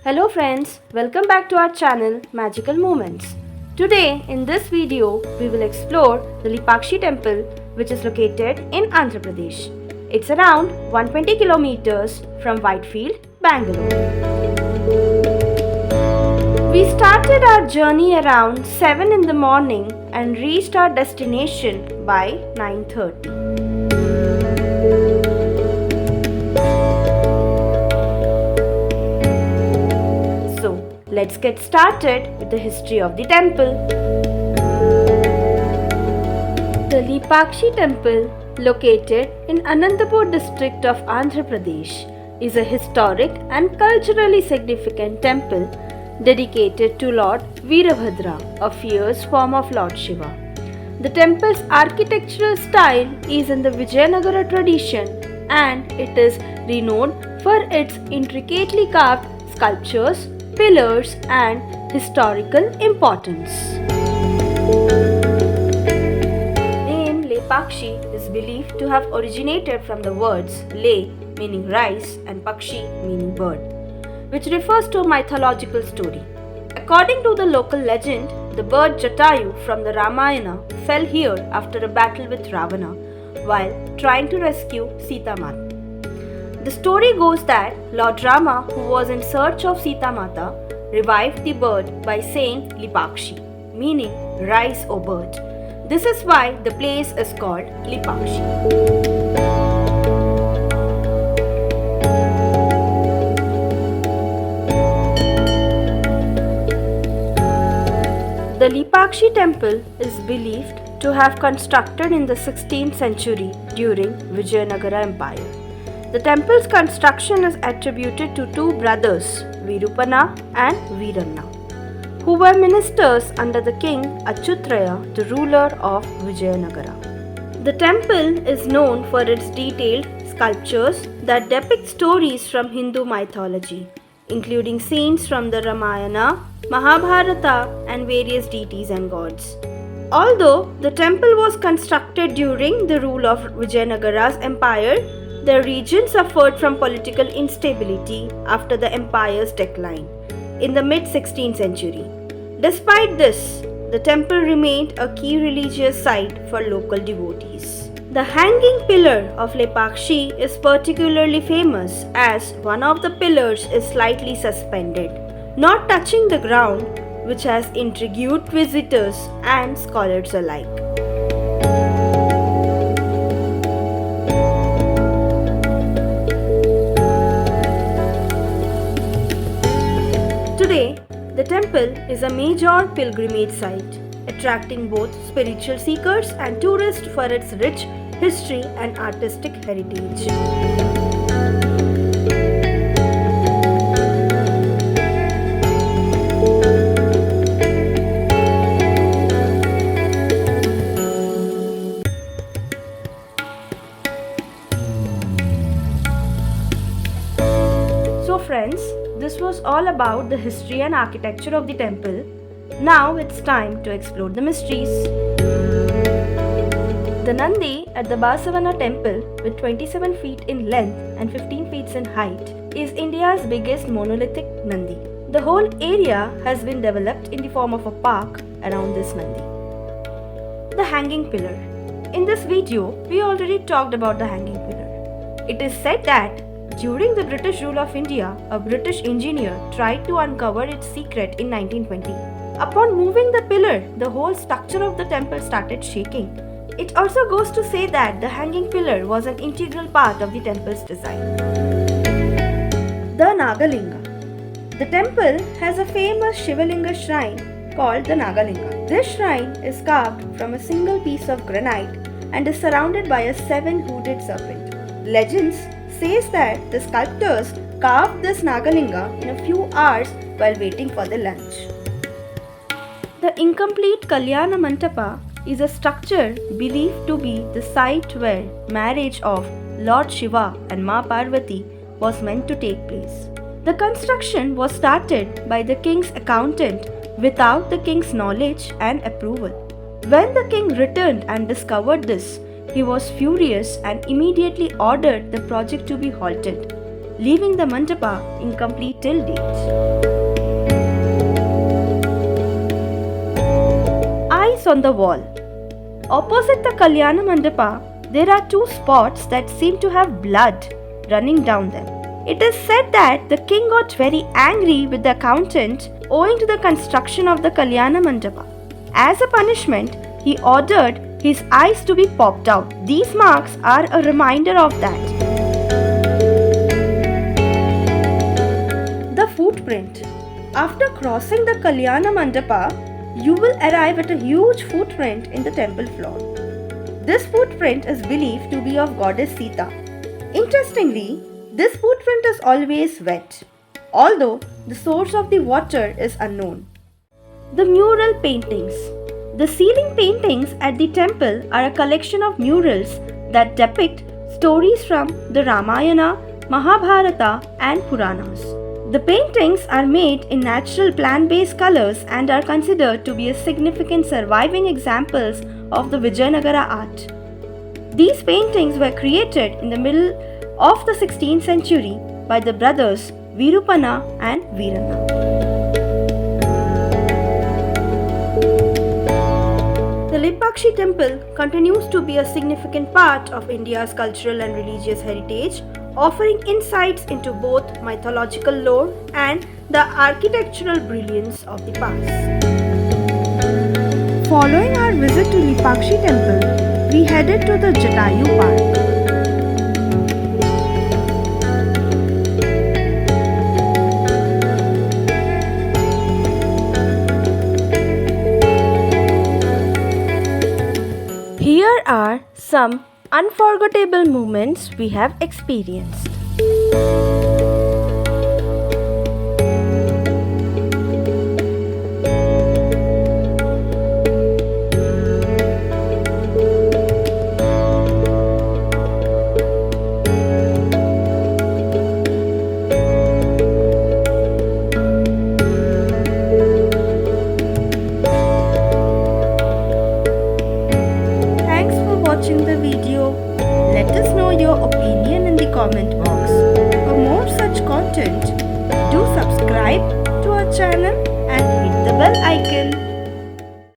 Hello friends, welcome back to our channel Magical Moments. Today in this video we will explore the Lipakshi temple which is located in Andhra Pradesh. It's around 120 kilometers from Whitefield, Bangalore. We started our journey around 7 in the morning and reached our destination by 9:30. Let's get started with the history of the temple. The Lipakshi temple, located in Anantapur district of Andhra Pradesh, is a historic and culturally significant temple dedicated to Lord Veerabhadra, a fierce form of Lord Shiva. The temple's architectural style is in the Vijayanagara tradition and it is renowned for its intricately carved sculptures, pillars and historical importance. Name Lepakshi is believed to have originated from the words Le meaning rice and Pakshi meaning bird, which refers to a mythological story. According to the local legend, the bird Jatayu from the Ramayana fell here after a battle with Ravana while trying to rescue Sita Mata. The story goes that Lord Rama, who was in search of Sita Mata, revived the bird by saying Lipakshi, meaning rice or bird. This is why the place is called Lipakshi. The Lipakshi temple is believed to have constructed in the 16th century during Vijayanagara Empire. The temple's construction is attributed to two brothers, Virupana and Veeranna, who were ministers under the king Achyutraya, the ruler of Vijayanagara. The temple is known for its detailed sculptures that depict stories from Hindu mythology, including scenes from the Ramayana, Mahabharata, and various deities and gods. Although the temple was constructed during the rule of Vijayanagara's empire, the region suffered from political instability after the empire's decline in the mid-16th century. Despite this, the temple remained a key religious site for local devotees. The hanging pillar of Lepakshi is particularly famous as one of the pillars is slightly suspended, not touching the ground, which has intrigued visitors and scholars alike. Today, the temple is a major pilgrimage site, attracting both spiritual seekers and tourists for its rich history and artistic heritage. So friends, this was all about the history and architecture of the temple. Now it's time to explore the mysteries. The Nandi at the Basavana temple, with 27 feet in length and 15 feet in height, is India's biggest monolithic Nandi. The whole area has been developed in the form of a park around this Nandi. The hanging pillar. In this video, we already talked about the hanging pillar. It is said that during the British rule of India, a British engineer tried to uncover its secret in 1920. Upon moving the pillar, the whole structure of the temple started shaking. It also goes to say that the hanging pillar was an integral part of the temple's design. The Nagalinga. The temple has a famous Shivalinga shrine called the Nagalinga. This shrine is carved from a single piece of granite and is surrounded by a 7-hooded serpent. Legends says that the sculptors carved this Nagalinga in a few hours while waiting for the lunch. The incomplete Kalyana Mantapa is a structure believed to be the site where marriage of Lord Shiva and Ma Parvati was meant to take place. The construction was started by the king's accountant without the king's knowledge and approval. When the king returned and discovered this, he was furious and immediately ordered the project to be halted. leaving the mandapa incomplete till date. Eyes on the wall. Opposite the Kalyana Mandapa, there are two spots that seem to have blood running down them. It is said that the king got very angry with the accountant owing to the construction of the Kalyana Mandapa. As a punishment, he ordered his eyes to be popped out. These marks are a reminder of that. The footprint. After crossing the Kalyana Mandapa, you will arrive at a huge footprint in the temple floor. This footprint is believed to be of goddess Sita. Interestingly, this footprint is always wet, although the source of the water is unknown. The mural paintings. The ceiling paintings at the temple are a collection of murals that depict stories from the Ramayana, Mahabharata, and Puranas. The paintings are made in natural plant-based colors and are considered to be a significant surviving examples of the Vijayanagara art. These paintings were created in the middle of the 16th century by the brothers Virupana and Veeranna. The Lipakshi temple continues to be a significant part of India's cultural and religious heritage, offering insights into both mythological lore and the architectural brilliance of the past. Following our visit to Lipakshi temple, we headed to the Jatayu Park. Here are some unforgettable moments we have experienced. Watching the video. Let us know your opinion in the comment box. For more such content, do subscribe to our channel and hit the bell icon.